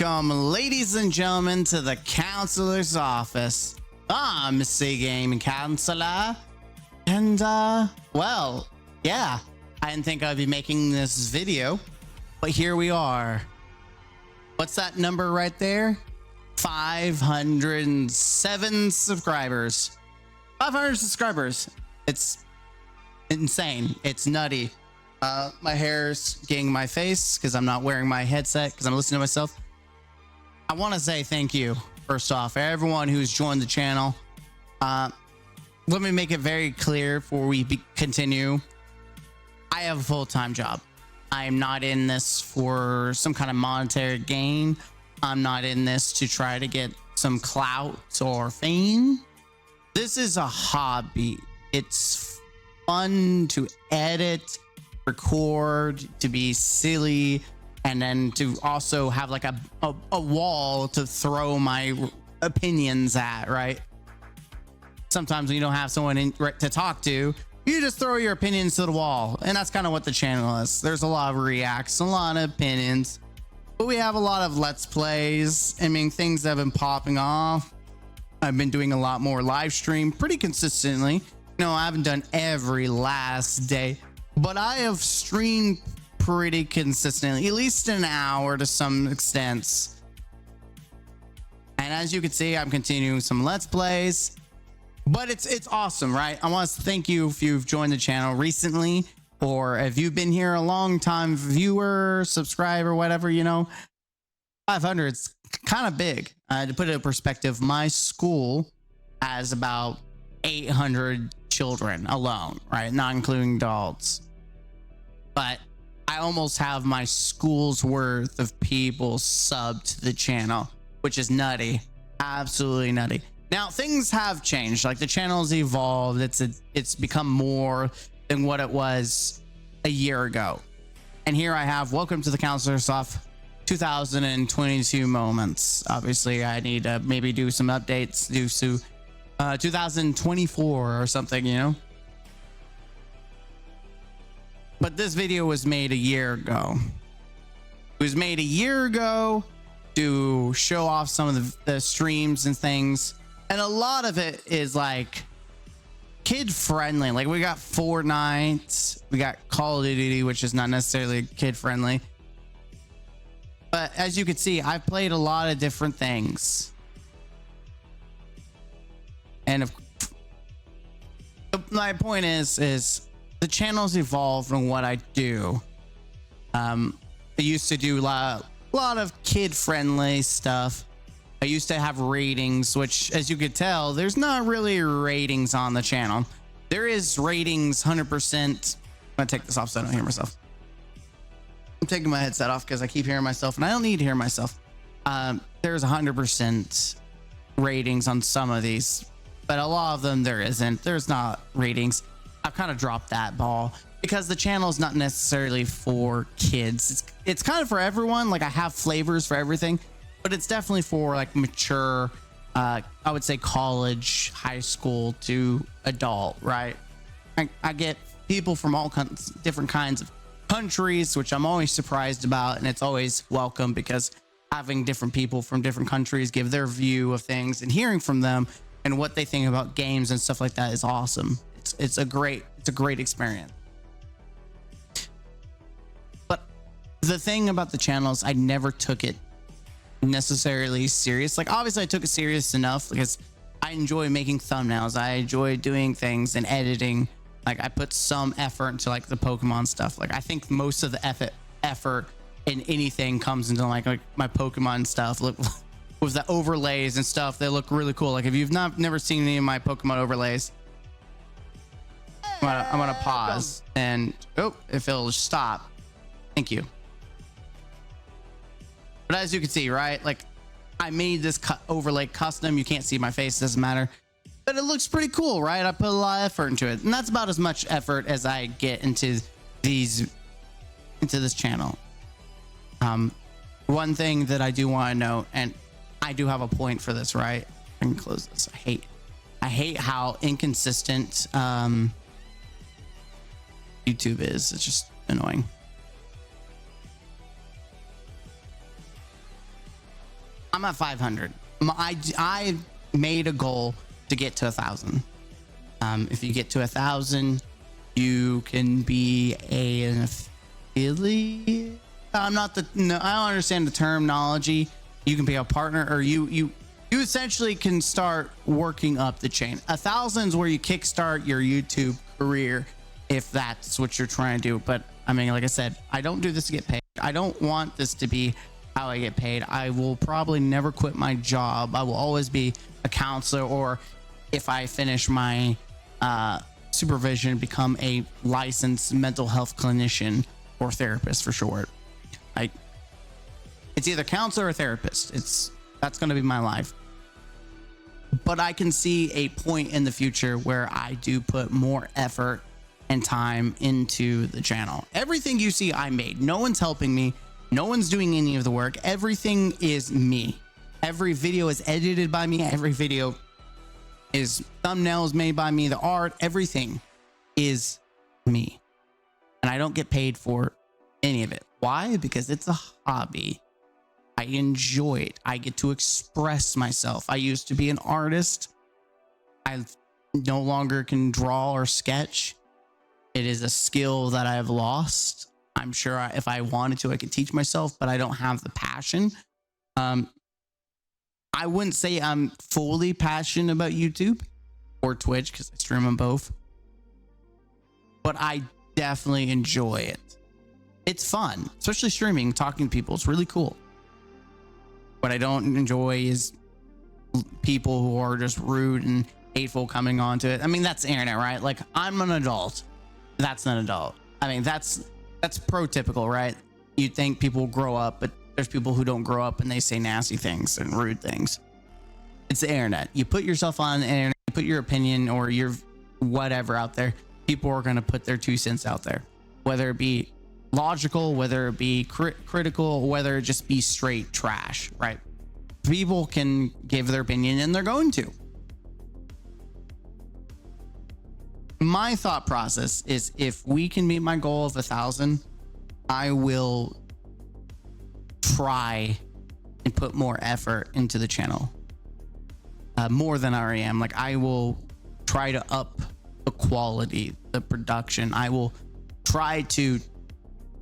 Welcome, ladies and gentlemen, to the counselor's office. I'm C Gaming Counselor, and well, yeah, I didn't think I'd be making this video, but here we are. What's that number right there? 507 subscribers. 500 subscribers. It's insane. It's nutty. My hair's getting in my face because I'm not wearing my headset because I'm listening to myself. I want to say thank you, first off, everyone who's joined the channel. Let me make it very clear before we continue. I have a full-time job. I am not in this for some kind of monetary gain. I'm not in this to try to get some clout or fame. This is a hobby. It's fun to edit, record, to be silly, and then to also have like a wall to throw my opinions at, right? Sometimes when you don't have someone to talk to, you just throw your opinions to the wall, and that's kind of what the channel is. There's a lot of reacts, a lot of opinions, but we have a lot of let's plays. I mean, things that have been popping off. I've been doing a lot more live stream pretty consistently. No, I haven't done every last day, but I have streamed pretty consistently, at least an hour to some extent. And as you can see, I'm continuing some let's plays, but it's awesome, right? I want to thank you if you've joined the channel recently, or if you've been here a long time, viewer, subscriber, whatever, you know. 500 is kind of big. To put it in perspective, my school has about 800 children alone, right? Not including adults. But I almost have my school's worth of people subbed to the channel, which is nutty. Absolutely nutty. Now, things have changed. Like, the channel's evolved. It's become more than what it was a year ago. And here I have welcome to the counselor's office 2022 moments. Obviously, I need to maybe do some updates, do some 2024 or something, you know. But this video was made a year ago. It was made a year ago to show off some of the streams and things, and a lot of it is like kid friendly. Like, we got Fortnite, we got Call of Duty, which is not necessarily kid friendly, but as you can see, I've played a lot of different things. And my point is the channel's evolved in what I do. I used to do a lot of kid-friendly stuff. I used to have ratings, which, as you could tell, there's not really ratings on the channel. There is ratings 100%. I'm gonna take this off so I don't hear myself. I'm taking my headset off because I keep hearing myself, and I don't need to hear myself. There's 100% ratings on some of these, but a lot of them there isn't. There's not ratings. I've kind of dropped that ball because the channel is not necessarily for kids. It's kind of for everyone. Like, I have flavors for everything, but it's definitely for like mature, I would say college, high school to adult, right? I get people from all different kinds of countries, which I'm always surprised about, and it's always welcome because having different people from different countries give their view of things and hearing from them and what they think about games and stuff like that is awesome. It's a great experience. But the thing about the channel is I never took it necessarily serious. Like, obviously I took it serious enough because I enjoy making thumbnails. I enjoy doing things and editing. Like, I put some effort into like the Pokemon stuff. Like, I think most of the effort in anything comes into like my Pokemon stuff. Look, with the overlays and stuff, they look really cool. Like, if you've never seen any of my Pokemon overlays, I'm gonna pause and if it'll stop. Thank you. But as you can see, right, like, I made this overlay custom. You can't see my face, doesn't matter, but it looks pretty cool, right? I put a lot of effort into it, and that's about as much effort as I get into this channel. One thing that I do want to note, and I do have a point for this, right? I can close this. I hate how inconsistent YouTube is. It's just annoying. I'm at 500. I made a goal to get to 1,000. If you get to 1,000, you can be an affiliate. I don't understand the terminology. You can be a partner, or you essentially can start working up the chain. 1,000 is where you kickstart your YouTube career, if that's what you're trying to do. But I mean, like I said, I don't do this to get paid. I don't want this to be how I get paid. I will probably never quit my job. I will always be a counselor, or if I finish my supervision, become a licensed mental health clinician or therapist for short. It's either counselor or therapist. That's going to be my life. But I can see a point in the future where I do put more effort and time into the channel. Everything you see I made, no one's helping me. No one's doing any of the work. Everything is me. Every video is edited by me. Every video is thumbnails made by me. The art, everything is me. And I don't get paid for any of it. Why? Because it's a hobby. I enjoy it. I get to express myself. I used to be an artist. I no longer can draw or sketch. It is a skill that I've lost. I'm sure if I wanted to, I could teach myself, but I don't have the passion. I wouldn't say I'm fully passionate about YouTube or Twitch because I stream on both, but I definitely enjoy it. It's fun, especially streaming, talking to people. It's really cool. What I don't enjoy is people who are just rude and hateful coming onto it. I mean, that's the internet, right? Like, I'm an adult. That's an adult. I mean, that's prototypical, right? You'd think people grow up, but there's people who don't grow up and they say nasty things and rude things. It's the internet. You put yourself on the internet, you put your opinion or your whatever out there. People are going to put their 2 cents out there, whether it be logical, whether it be critical, whether it just be straight trash, right? People can give their opinion and they're going to. My thought process is, if we can meet my goal of 1,000, I will try and put more effort into the channel, more than I already am. Like, I will try to up the quality, the production. I will try to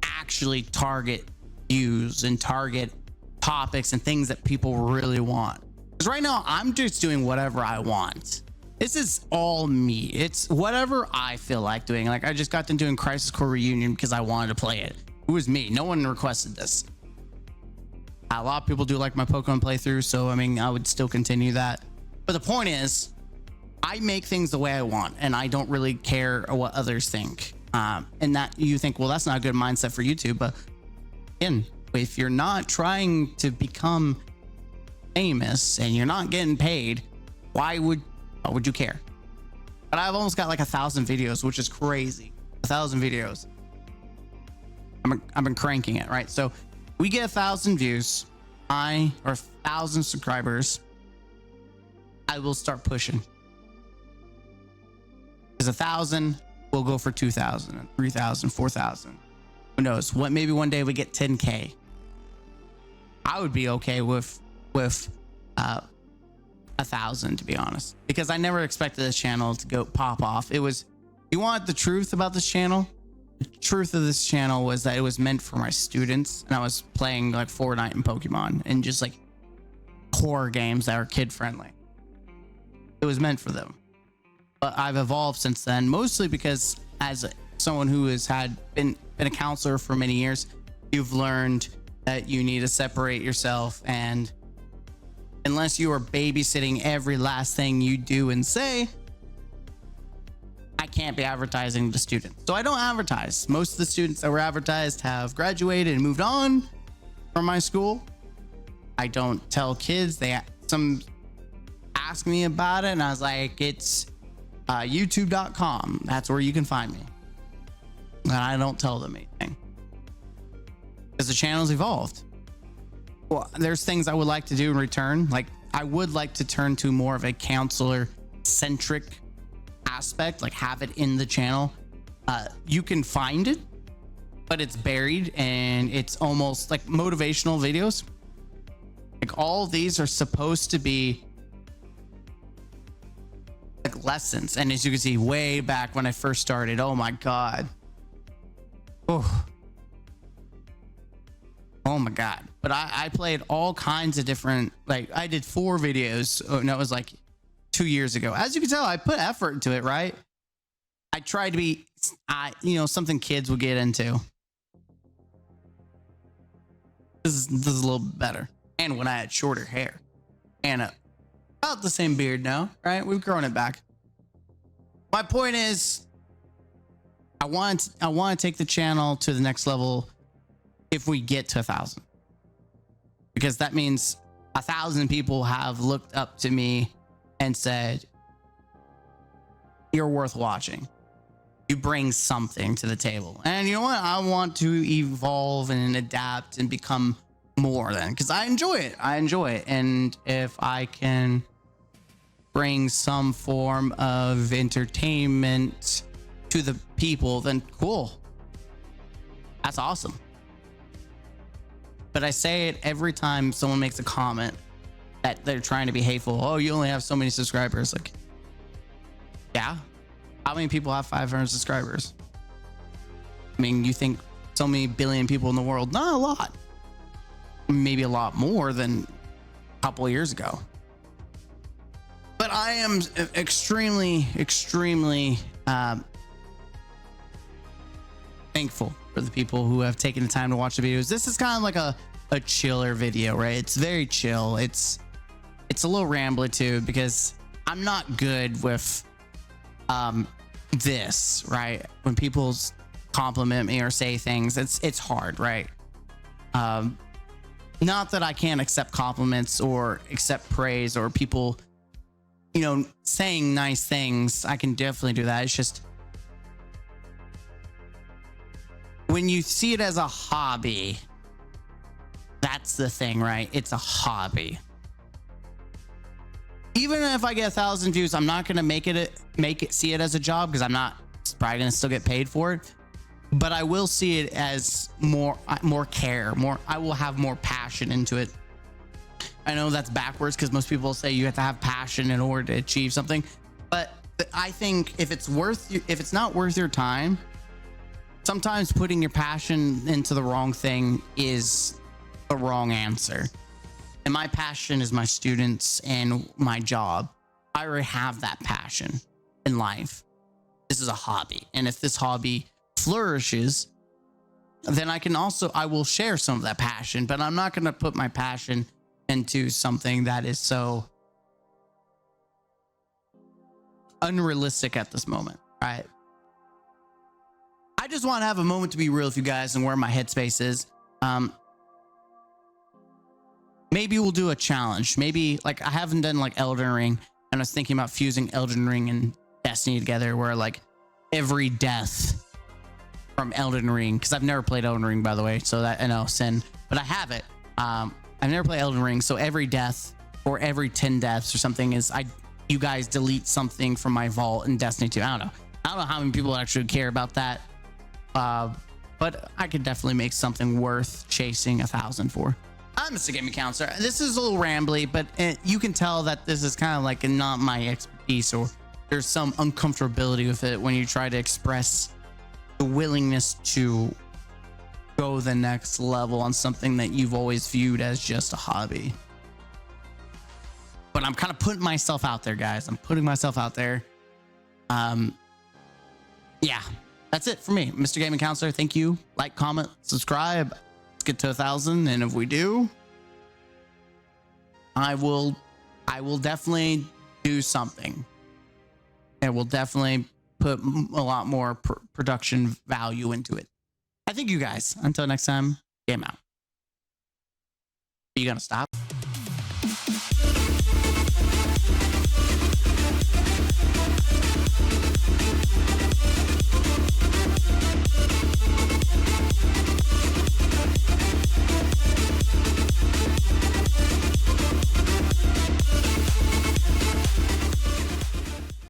actually target views and target topics and things that people really want. Because right now I'm just doing whatever I want. This is all me. It's whatever I feel like doing. Like, I just got done doing Crisis Core Reunion because I wanted to play it. It was me. No one requested this. A lot of people do like my Pokemon playthrough, so I mean, I would still continue that. But the point is, I make things the way I want, and I don't really care what others think. And that you think, well, that's not a good mindset for YouTube. But again, if you're not trying to become famous and you're not getting paid, why would you care? But I've almost got like 1,000 videos, which is crazy. 1,000 videos. I've been cranking it, right? So we get 1,000 views, or 1,000 subscribers, I will start pushing. Because 1,000 will go for 2,000, 3,000, 4,000. Who knows? What? Maybe one day we get 10K. I would be okay with 1,000, to be honest, because I never expected this channel to go pop off. You want the truth about this channel? The truth of this channel was that it was meant for my students, and I was playing like Fortnite and Pokemon and just like horror games that are kid friendly. It was meant for them. But I've evolved since then, mostly because as someone who has been a counselor for many years, you've learned that you need to separate yourself, and unless you are babysitting every last thing you do and say, I can't be advertising to students. So I don't advertise. Most of the students that were advertised have graduated and moved on from my school. I don't tell kids. Some ask me about it, and I was like, it's youtube.com. That's where you can find me. And I don't tell them anything because the channel's evolved. Well, there's things I would like to do in return. Like, I would like to turn to more of a counselor centric aspect, like have it in the channel. You can find it, but it's buried, and it's almost like motivational videos. Like all of these are supposed to be like lessons. And as you can see, way back when I first started, oh my God. Oh my God. But I played all kinds of different, like I did 4 videos. Oh no, it was like 2 years ago. As you can tell, I put effort into it, right? I tried to be, something kids will get into. This is a little bit better. And when I had shorter hair and about the same beard now, right? We've grown it back. My point is, I want to take the channel to the next level if we get to 1,000, because that means 1,000 people have looked up to me and said, you're worth watching. You bring something to the table. And you know what? I want to evolve and adapt and become more then, because I enjoy it. And if I can bring some form of entertainment to the people, then cool. That's awesome. But I say it every time someone makes a comment that they're trying to be hateful. Oh, you only have so many subscribers. Like, yeah. How many people have 500 subscribers? I mean, you think so many billion people in the world? Not a lot. Maybe a lot more than a couple of years ago. But I am extremely thankful for the people who have taken the time to watch the videos. This is kind of like a chiller video, right? It's very chill. It's a little rambly too, because I'm not good with this, right? When people compliment me or say things, it's hard, right? Not that I can't accept compliments or accept praise or people, saying nice things. I can definitely do that. It's just when you see it as a hobby, that's the thing, right? It's a hobby. Even if I get 1,000 views, I'm not going to see it as a job, because I'm not probably going to still get paid for it. But I will see it as more care, I will have more passion into it. I know that's backwards, because most people say you have to have passion in order to achieve something. But I think if it's not worth your time, sometimes putting your passion into the wrong thing is the wrong answer. And my passion is my students and my job. I already have that passion in life. This is a hobby. And if this hobby flourishes, then I will share some of that passion, but I'm not going to put my passion into something that is so unrealistic at this moment, right? I just want to have a moment to be real with you guys and where my headspace is. Maybe we'll do a challenge. Maybe, like, I haven't done like Elden Ring, and I was thinking about fusing Elden Ring and Destiny together, where like every death from Elden Ring, because I've never played Elden Ring, by the way, so that I know sin, but I have it. I've never played Elden Ring, so every death or every 10 deaths or something is you guys delete something from my vault in Destiny 2. I don't know how many people actually care about that, but I could definitely make something worth chasing 1,000 for. I'm Mr. Gaming Counselor. This is a little rambly, but you can tell that this is kind of like not my expertise, or there's some uncomfortability with it when you try to express the willingness to go the next level on something that you've always viewed as just a hobby. But I'm kind of putting myself out there, guys. I'm putting myself out there. Yeah, that's it for me, Mr. Gaming Counselor. Thank you. Like, comment, subscribe. Let's get to 1,000, and if we do, I will definitely do something. It will definitely put a lot more production value into it. I thank you guys. Until next time, game out. Are you gonna stop?